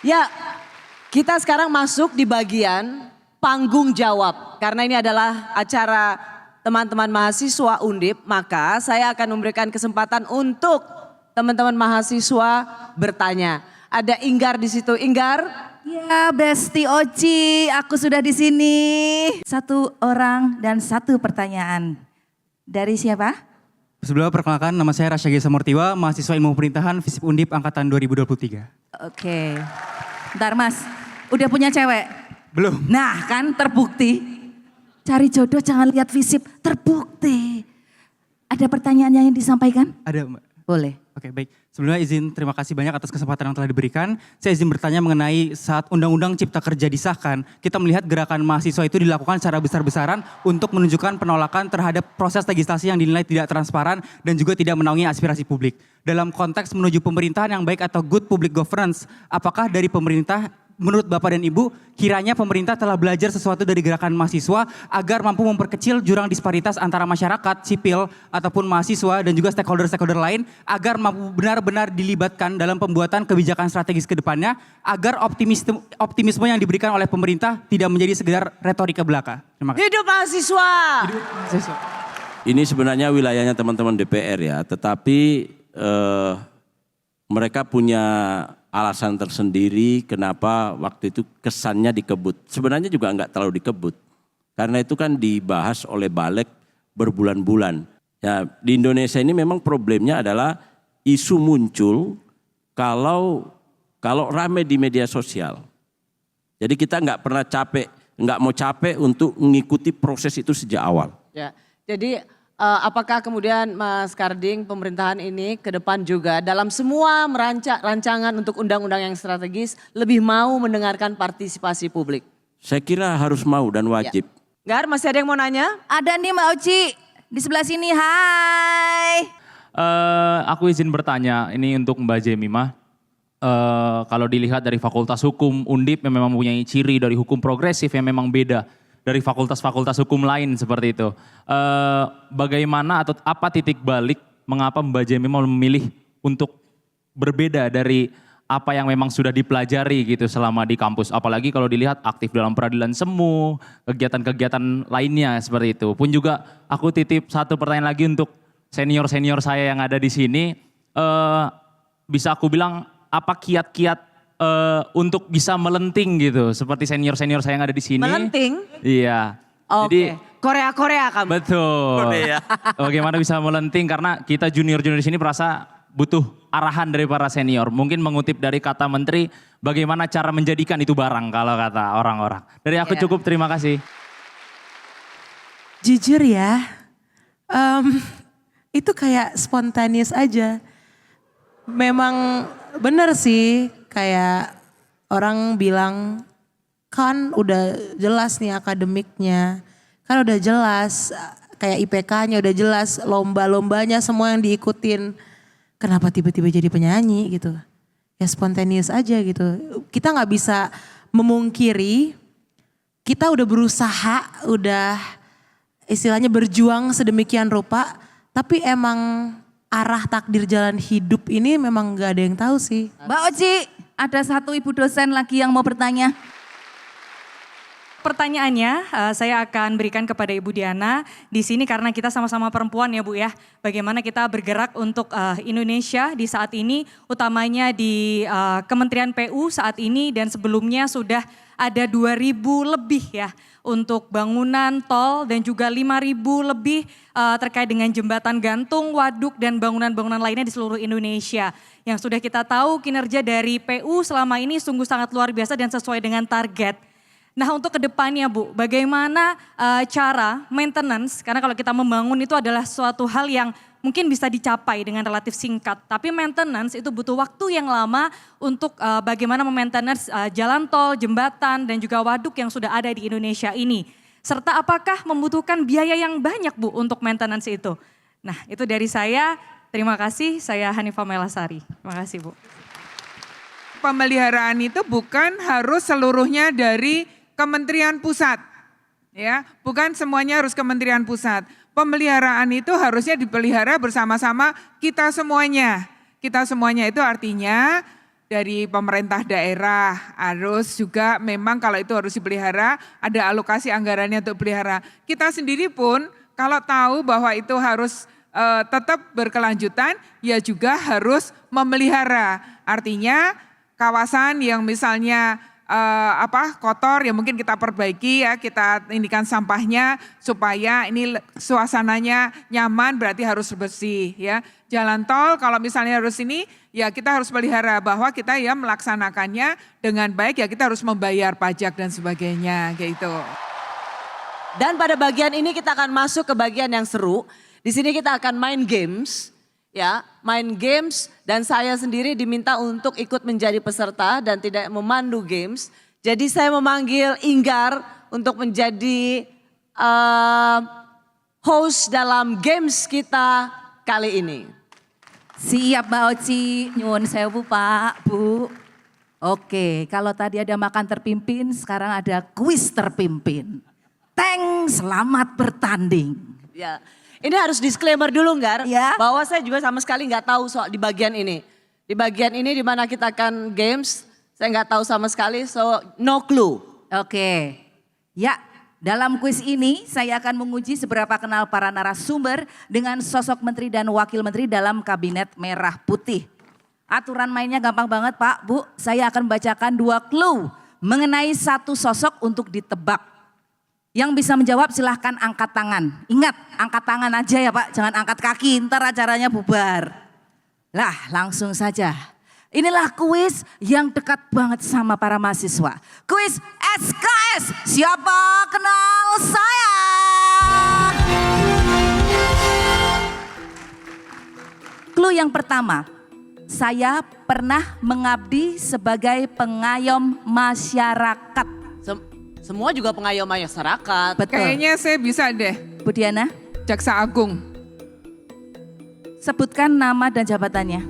Ya, kita sekarang masuk di bagian panggung jawab. Karena ini adalah acara teman-teman mahasiswa Undip, maka saya akan memberikan kesempatan untuk teman-teman mahasiswa bertanya. Ada Inggar di situ. Inggar? Ya, Besti Oci, aku sudah di sini. Satu orang dan satu pertanyaan. Dari siapa? Sebelumnya perkenalkan, nama saya Rasya Gesa Mortiwa, mahasiswa ilmu pemerintahan FISIP Undip angkatan 2023. Oke. Bentar Mas, udah punya cewek? Belum. Nah kan terbukti. Cari jodoh jangan lihat fisik, terbukti. Ada pertanyaan yang disampaikan? Ada Mbak. Boleh. Oke baik, sebelumnya izin terima kasih banyak atas kesempatan yang telah diberikan. Saya izin bertanya mengenai saat Undang-Undang Cipta Kerja disahkan, kita melihat gerakan mahasiswa itu dilakukan secara besar-besaran untuk menunjukkan penolakan terhadap proses legislasi yang dinilai tidak transparan dan juga tidak menaungi aspirasi publik. Dalam konteks menuju pemerintahan yang baik atau good public governance, apakah dari pemerintah menurut Bapak dan Ibu, kiranya pemerintah telah belajar sesuatu dari gerakan mahasiswa agar mampu memperkecil jurang disparitas antara masyarakat, sipil, ataupun mahasiswa dan juga stakeholder-stakeholder lain agar mampu benar-benar dilibatkan dalam pembuatan kebijakan strategis ke depannya agar optimisme yang diberikan oleh pemerintah tidak menjadi sekedar retorika belaka. Terima kasih. Hidup mahasiswa! Hidup mahasiswa. Ini sebenarnya wilayahnya teman-teman DPR ya, tetapi mereka punya alasan tersendiri kenapa waktu itu kesannya dikebut. Sebenarnya juga enggak terlalu dikebut. Karena itu kan dibahas oleh Balik berbulan-bulan. Ya, di Indonesia ini memang problemnya adalah isu muncul kalau rame di media sosial. Jadi kita enggak pernah capek, enggak mau capek untuk mengikuti proses itu sejak awal. Ya, jadi apakah kemudian Mas Karding pemerintahan ini ke depan juga dalam semua rancangan untuk undang-undang yang strategis lebih mau mendengarkan partisipasi publik? Saya kira harus mau dan wajib. Ya. Gar, masih ada yang mau nanya? Ada nih Mbak Oci di sebelah sini. Hai. Aku izin bertanya ini untuk Mbak Jemimah. Kalau dilihat dari Fakultas Hukum Undip yang memang mempunyai ciri dari hukum progresif yang memang beda dari fakultas-fakultas hukum lain seperti itu. Bagaimana atau apa titik balik mengapa Mbak Jemimah memilih untuk berbeda dari apa yang memang sudah dipelajari gitu selama di kampus. Apalagi kalau dilihat aktif dalam peradilan semu, kegiatan-kegiatan lainnya seperti itu. Pun juga aku titip satu pertanyaan lagi untuk senior-senior saya yang ada di sini. Bisa aku bilang apa kiat-kiat untuk bisa melenting gitu seperti senior-senior saya yang ada di sini. Melenting? Iya. Oke. Korea kamu. Betul. Bagaimana bisa melenting karena kita junior-junior di sini merasa butuh arahan dari para senior. Mungkin mengutip dari kata menteri, bagaimana cara menjadikan itu barang kalau kata orang-orang. Dari aku cukup, terima kasih. Jujur ya, itu kayak spontaneous aja. Memang bener sih. Kayak orang bilang kan udah jelas nih akademiknya, kan udah jelas kayak IPK-nya udah jelas, lomba-lombanya semua yang diikutin. Kenapa tiba-tiba jadi penyanyi gitu? Ya spontaneous aja gitu. Kita nggak bisa memungkiri, kita udah berusaha, udah istilahnya berjuang sedemikian rupa, tapi emang arah takdir jalan hidup ini memang nggak ada yang tahu sih. Mbak Oci, ada satu ibu dosen lagi yang mau bertanya. Pertanyaannya saya akan berikan kepada Ibu Diana di sini karena kita sama-sama perempuan ya Bu ya. Bagaimana kita bergerak untuk Indonesia di saat ini, utamanya di Kementerian PU saat ini dan sebelumnya sudah ada 2.000 lebih ya untuk bangunan tol dan juga 5.000 lebih terkait dengan jembatan gantung, waduk dan bangunan-bangunan lainnya di seluruh Indonesia. Yang sudah kita tahu kinerja dari PU selama ini sungguh sangat luar biasa dan sesuai dengan target. Nah untuk kedepannya Bu, bagaimana cara maintenance, karena kalau kita membangun itu adalah suatu hal yang mungkin bisa dicapai dengan relatif singkat. Tapi maintenance itu butuh waktu yang lama untuk bagaimana memaintenance jalan tol, jembatan dan juga waduk yang sudah ada di Indonesia ini. Serta apakah membutuhkan biaya yang banyak Bu untuk maintenance itu. Nah itu dari saya, terima kasih. Saya Hanifah Melasari, terima kasih Bu. Pemeliharaan itu bukan harus seluruhnya dari Kementerian Pusat, ya, bukan semuanya harus Kementerian Pusat. Pemeliharaan itu harusnya dipelihara bersama-sama kita semuanya. Kita semuanya itu artinya dari pemerintah daerah, harus juga memang kalau itu harus dipelihara, ada alokasi anggarannya untuk pelihara. Kita sendiri pun kalau tahu bahwa itu harus tetap berkelanjutan, ya juga harus memelihara. Artinya kawasan yang misalnya kotor ya mungkin kita perbaiki ya, kita indikan sampahnya supaya ini suasananya nyaman, berarti harus bersih ya. Jalan tol kalau misalnya harus ini ya kita harus pelihara bahwa kita ya melaksanakannya dengan baik, ya kita harus membayar pajak dan sebagainya kayak gitu. Dan pada bagian ini kita akan masuk ke bagian yang seru. Di sini kita akan main games, ya, main games dan saya sendiri diminta untuk ikut menjadi peserta dan tidak memandu games. Jadi saya memanggil Inggar untuk menjadi host dalam games kita kali ini. Siap Mbak Oci, nyuwun sewu Pak, Bu. Oke, kalau tadi ada makan terpimpin, sekarang ada kuis terpimpin. Teng, selamat bertanding. Ya, ini harus disclaimer dulu Nggar, Ya. bahwa saya juga sama sekali nggak tahu soal di bagian ini. Di bagian ini di mana kita akan games, saya nggak tahu sama sekali, so no clue. Oke, ya dalam kuis ini saya akan menguji seberapa kenal para narasumber dengan sosok menteri dan wakil menteri dalam kabinet merah putih. Aturan mainnya gampang banget Pak, Bu. Saya akan membacakan 2 clue mengenai satu sosok untuk ditebak. Yang bisa menjawab silahkan angkat tangan. Ingat, angkat tangan aja ya Pak, jangan angkat kaki, ntar acaranya bubar. Lah langsung saja. Inilah kuis yang dekat banget sama para mahasiswa. Kuis SKS, siapa kenal saya? Clue yang pertama, saya pernah mengabdi sebagai pengayom masyarakat. Semua juga pengayom masyarakat. Betul. Kayaknya saya bisa deh, Bu Diana, Jaksa Agung. sebutkan nama dan jabatannya.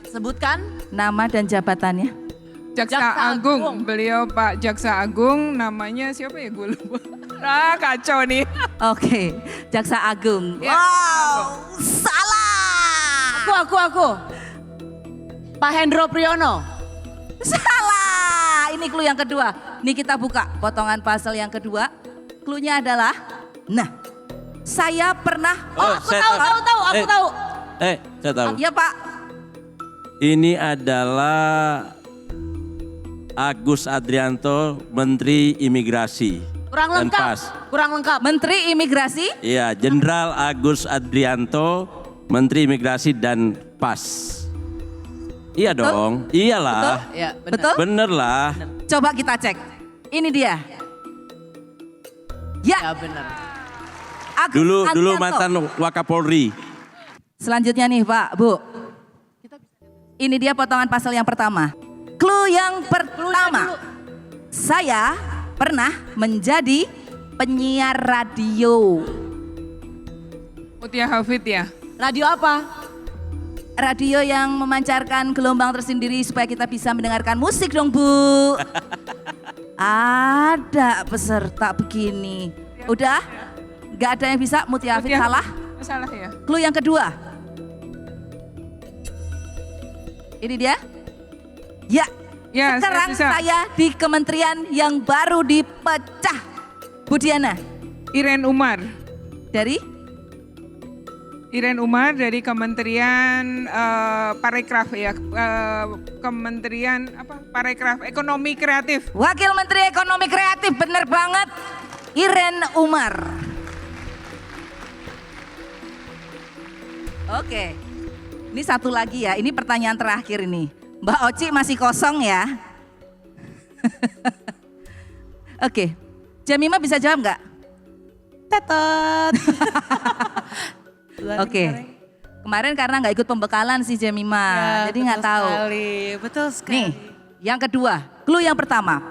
Sebutkan. Nama dan jabatannya. Jaksa Jaksa Agung. Agung. Beliau Pak Jaksa Agung, namanya siapa ya gue lupa. Kacau nih. Oke, Jaksa Agung. Ya. Wow, salah. Aku. Pak Hendro Priyono. Salah. Ini clue yang kedua. Ini kita buka potongan pasal yang kedua. Clue-nya adalah, nah, saya pernah. Aku saya tahu. Saya tahu. Ya Pak. Ini adalah Agus Adrianto, Menteri Imigrasi. Kurang dan lengkap. PAS. Kurang lengkap. Menteri Imigrasi. Iya, Jenderal Agus Adrianto, Menteri Imigrasi dan PAS. Iya dong, iyalah. Ya, benar. Betul? Bener lah. Coba kita cek. Ini dia. Ya Ya, benar. Agus Dulu Adrianto. mantan Wakapolri. Selanjutnya nih Pak, Bu. Ini dia potongan pasal yang pertama. Clue yang pertama. Saya pernah menjadi penyiar radio. Mutia Hafid ya. Radio apa? Radio yang memancarkan gelombang tersendiri supaya kita bisa mendengarkan musik dong Bu. Ada peserta begini. Udah? Gak ada yang bisa? Mutia Hafid salah? Salah ya. Clue yang kedua. Ini dia. Ya, Ya, sekarang saya bisa. saya di kementerian yang baru dipecah. Bu Diana, Iren Umar. dari Iren Umar dari Kementerian Parekraf ya. Kementerian apa? Parekraf, Ekonomi Kreatif. Wakil Menteri Ekonomi Kreatif, bener banget. Iren Umar. Oke, ini satu lagi ya, ini pertanyaan terakhir ini. Mbak Oci masih kosong ya. Oke, Jamima bisa jawab nggak? Tetot. Oke, kemarin karena nggak ikut pembekalan sih Jamima, jadi nggak tahu. Betul sekali. Nih, yang kedua, clue yang pertama.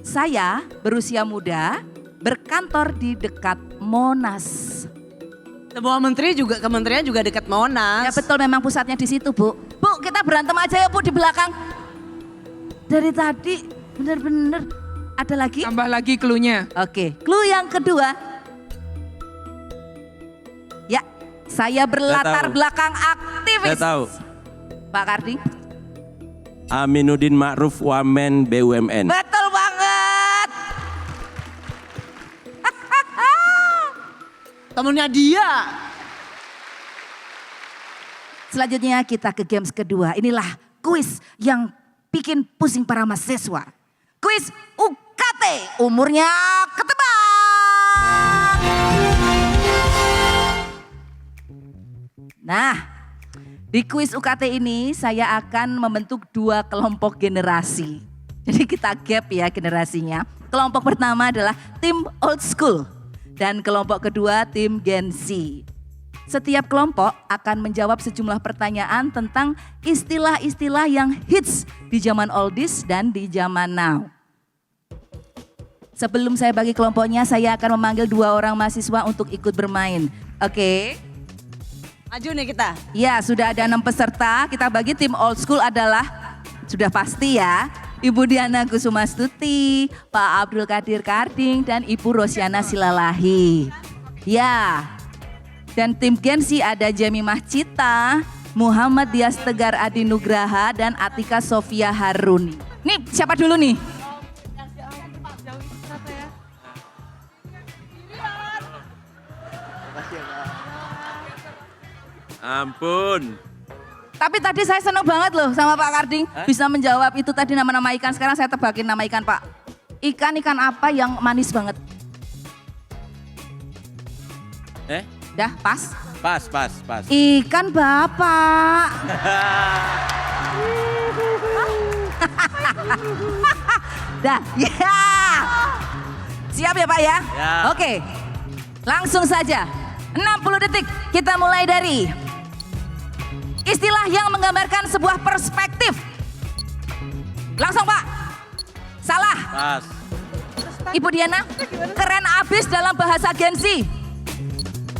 Saya berusia muda, berkantor di dekat Monas. Semua kementerian juga dekat Monas. Ya betul, memang pusatnya di situ Bu. Bu, kita berantem aja ya Bu di belakang. Dari tadi bener-bener ada lagi? Tambah lagi clue-nya. Oke, clue yang kedua. Ya, saya berlatar tahu. belakang aktivis. Saya tahu. Pak Karding? Aminuddin Ma'ruf Wamen BUMN. Betul banget. Temennya dia. Selanjutnya kita ke games kedua. Inilah kuis yang bikin pusing para mahasiswa. Kuis UKT, umurnya ketebak. Nah, di kuis UKT ini saya akan membentuk 2 kelompok generasi. Jadi kita gap ya generasinya. Kelompok pertama adalah tim old school dan kelompok kedua tim Gen Z. Setiap kelompok akan menjawab sejumlah pertanyaan tentang istilah-istilah yang hits di zaman oldies dan di zaman now. Sebelum saya bagi kelompoknya, saya akan memanggil 2 orang mahasiswa untuk ikut bermain. Oke? Maju nih kita. Ya, sudah ada 6 peserta. Kita bagi tim old school adalah, sudah pasti ya, Ibu Diana Kusumastuti, Pak Abdul Qadir Karding, dan Ibu Rosyana Silalahi. Ya, dan tim Gen Z ada Jemimah Cita, Muhammad Dias Tegar Adi Nugraha, dan Atika Sofia Haruni. Nih, siapa dulu nih? Ampun. Tapi tadi saya senang banget loh sama Pak Karding. Bisa menjawab itu tadi nama-nama ikan. Sekarang saya tebakin nama ikan Pak. Ikan apa yang manis banget? Dah, pas? Pas. Ikan Bapak. Dah, ya. Siap ya Pak ya? Ya. Oke, langsung saja. 60 detik, kita mulai dari istilah yang menggambarkan sebuah perspektif. Langsung Pak. Salah. Pas. Ibu Diana, keren abis dalam bahasa Gen Z.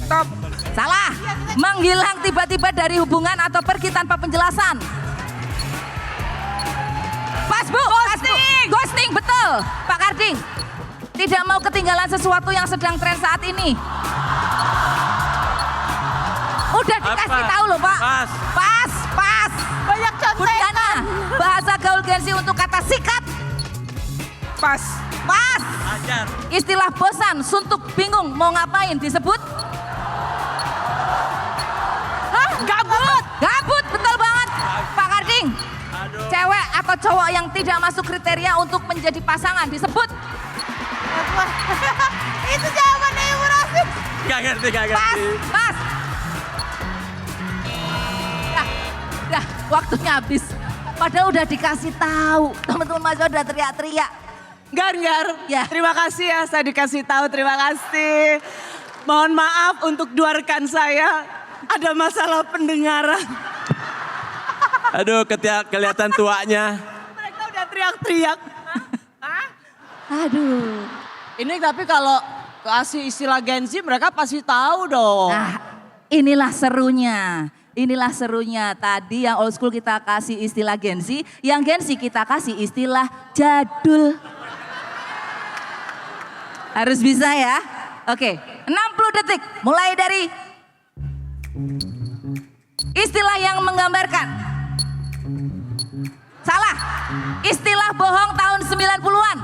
Top. Salah. Menghilang tiba-tiba dari hubungan atau pergi tanpa penjelasan. Pas Bu. Ghosting. Ghosting, betul. Pak Karding, tidak mau ketinggalan sesuatu yang sedang tren saat ini. Udah dikasih Apa? tahu loh Pak. Pas. Pas. Banyak Bu Diana, bahasa gaul Gen Z untuk kata sikat. Pas. Pas. Ajar. Istilah bosan, suntuk, bingung, mau ngapain disebut? Hah? Gabut. Gabut, betul banget. Pak Karding, cewek atau cowok yang tidak masuk kriteria untuk menjadi pasangan disebut? Itu jawabannya Ibu Rosi. Gak ngerti. Pas. Dah, waktunya habis. Padahal udah dikasih tahu. Teman-teman mahasiswa udah teriak-teriak. Gar. Ya. Terima kasih ya, saya dikasih tahu, terima kasih. Mohon maaf untuk 2 rekan saya, ada masalah pendengaran. Aduh, kelihatan tuanya. Mereka udah teriak-teriak. Aduh. Ini tapi kalau kasih istilah Gen Z mereka pasti tahu dong. Nah, inilah serunya. Inilah serunya. Tadi yang old school kita kasih istilah Gen Z, yang Gen Z kita kasih istilah jadul. Harus bisa ya. Oke, 60 detik. Mulai dari istilah yang menggambarkan. Salah. Istilah bohong tahun 90-an.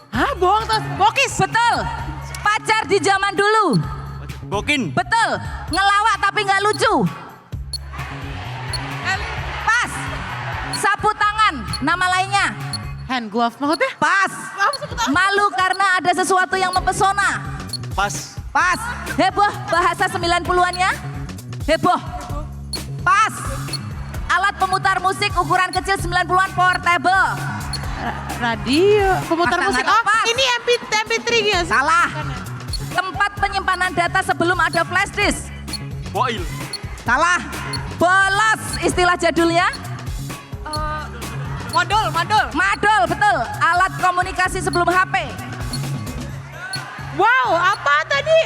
Hah, bohong terus? Bokis. Betul. Pacar di zaman dulu. Bokin. Betul. Ngelawak tapi nggak lucu. Pas. Sapu tangan. Nama lainnya. Hand glove maksudnya? Pas. Malu karena ada sesuatu yang mempesona. Pas. Pas. Heboh bahasa 90-annya. Heboh. Pas. Alat pemutar musik ukuran kecil 90-an portable. Radio, pemutar Pas, musik. pas. Oh, ini MP3 ya sih? Salah. Tempat penyimpanan data sebelum ada flash disk. Boil. Salah. Bolos istilah jadulnya. Modul. Madol, betul. Alat komunikasi sebelum HP. Wow, apa tadi?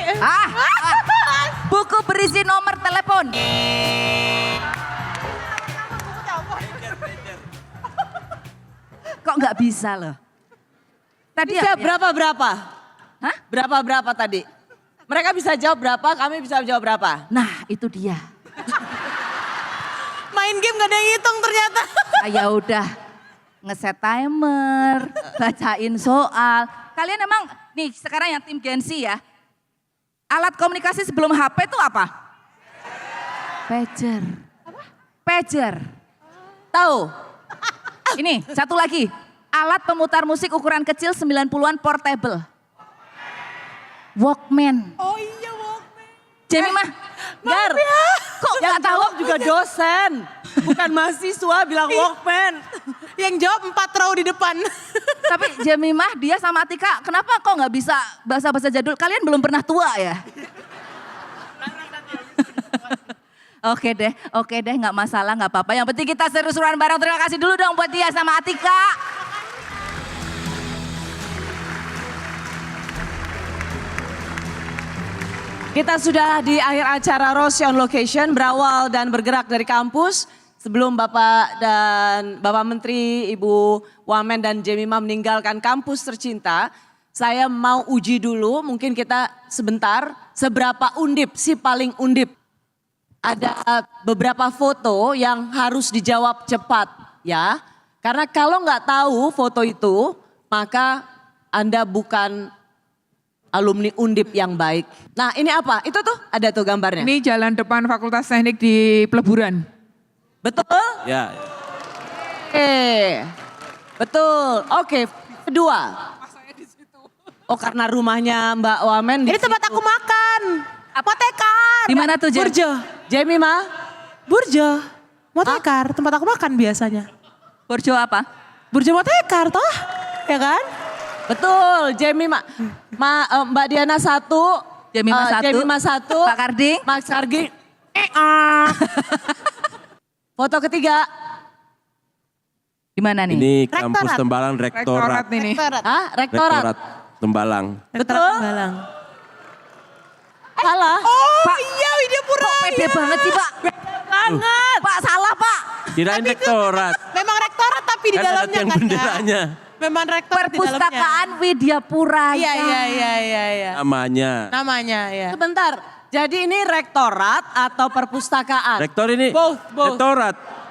Buku berisi nomor telepon. Kok nggak bisa loh? Tadi Bisa berapa? Hah? Berapa tadi? Mereka bisa jawab berapa, kami bisa jawab berapa. Nah itu dia. Main main game gak ada yang hitung ternyata. Ya udah ngeset timer, bacain soal. Kalian emang nih sekarang yang tim Gen Z ya. Alat komunikasi sebelum HP itu apa? Pager. Pager. Tahu? Ini satu lagi. Alat pemutar musik ukuran kecil 90-an portable. Walkman. Oh iya Walkman. Jemimah. Gar, Kok yang nggak tahu? jawab juga dosen, bukan mahasiswa bilang Walkman. Yang jawab 4 row di depan. Tapi Jemimah dia sama Atika kenapa kok nggak bisa bahasa-bahasa jadul? Kalian belum pernah tua ya? Oke deh nggak masalah nggak apa-apa. Yang penting kita seru-seruan bareng. Terima kasih dulu dong buat dia sama Atika. Kita sudah di akhir acara Rossi on Location, berawal dan bergerak dari kampus. Sebelum Bapak Menteri, Ibu Wamen dan Jemimah meninggalkan kampus tercinta, saya mau uji dulu, mungkin kita sebentar, seberapa undip, si paling undip. Ada beberapa foto yang harus dijawab cepat ya. Karena kalau nggak tahu foto itu, maka Anda bukan alumni Undip yang baik. Nah ini apa? Itu tuh ada tuh gambarnya. Ini jalan depan Fakultas Teknik di Peleburan. Betul? Ya, Betul. Oke, kedua. Oh karena rumahnya Mbak Wamen di Ini tempat aku makan. Motekar. Di mana tuh Jem? Burjo. Jemimah. Burjo. Motekar, tempat aku makan biasanya. Burjo apa? Burjo Motekar toh, ya kan? Betul, Jemimah. Mbak Diana 1. Jemimah 1. Pak Karding. Mas Karding. Foto ketiga. Di mana nih? ini kampus Rektorat. Tembalang Rektorat Rektorat. ini. Hah? Rektorat. Rektorat Tembalang. Betul? Balang. Salah. Pak, iya Widyapura. Kok pede banget sih Pak? Banget. Pak salah Pak. Kirain rektorat. Memang rektorat tapi di Kan ada dalamnya tiang kan. benderanya. Memang rektorat di dalamnya. Perpustakaan Widyapura. Iya. Namanya. Namanya ya. Sebentar. Jadi ini rektorat atau perpustakaan? Rektor ini. Both.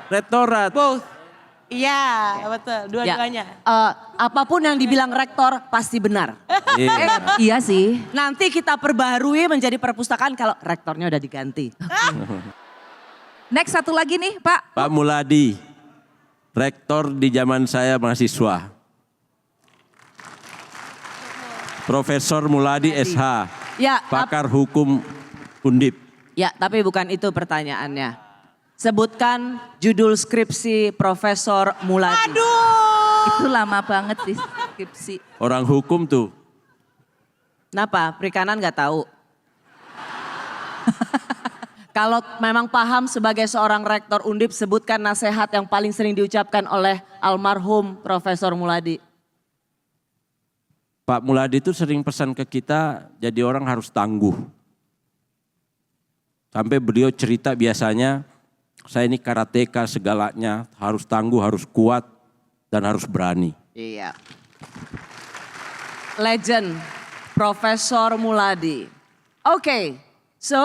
Rektorat. Both. Iya, betul. Dua-duanya. Apapun yang dibilang rektor pasti benar. Iya. Iya sih. Nanti kita perbaharui menjadi perpustakaan kalau rektornya udah diganti. Next satu lagi nih Pak. Pak Muladi. Rektor di zaman saya mahasiswa. Profesor Muladi SH. Ya, Pakar hukum Undip. ya, tapi bukan itu pertanyaannya. Sebutkan judul skripsi Profesor Muladi. Itu lama banget sih skripsi. Orang hukum tuh. Kenapa? Perikanan nggak tahu. Kalau memang paham sebagai seorang rektor Undip, sebutkan nasihat yang paling sering diucapkan oleh almarhum Profesor Muladi. Pak Muladi itu sering pesan ke kita, jadi orang harus tangguh. Sampai beliau cerita biasanya, saya ini karateka segalanya, harus tangguh, harus kuat, dan harus berani. Iya. Legend Profesor Muladi. Oke, so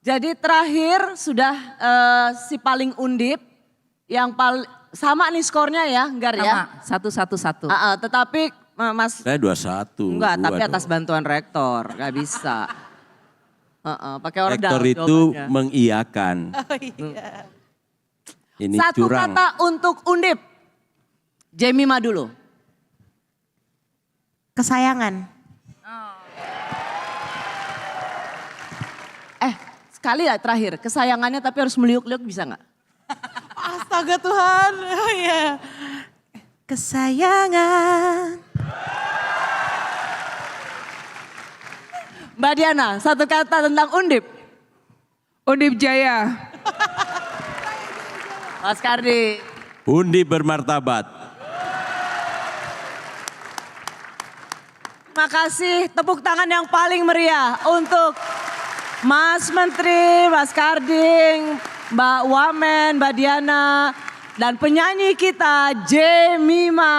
jadi terakhir sudah si paling Undip yang sama nih skornya ya, Gar ya. Sama, 1-1-1. Tetapi Mas Saya 21. enggak, dua tapi atas dong. bantuan rektor, nggak bisa. Pakai ordal. Rektor itu jawabannya. mengiyakan. Oh iya. Ini Satu curang. kata untuk Undip. Jemimah dulu. Kesayangan. Sekali lah terakhir, kesayangannya tapi harus meliuk-liuk bisa nggak? Astaga Tuhan. Oh iya. Kesayangan. Mbak Diana, satu kata tentang Undip. Undip Jaya. Mas Kardi. Undip bermartabat. Terima kasih, tepuk tangan yang paling meriah untuk Mas Menteri, Mas Karding, Mbak Wamen, Mbak Diana, dan penyanyi kita Jemimah.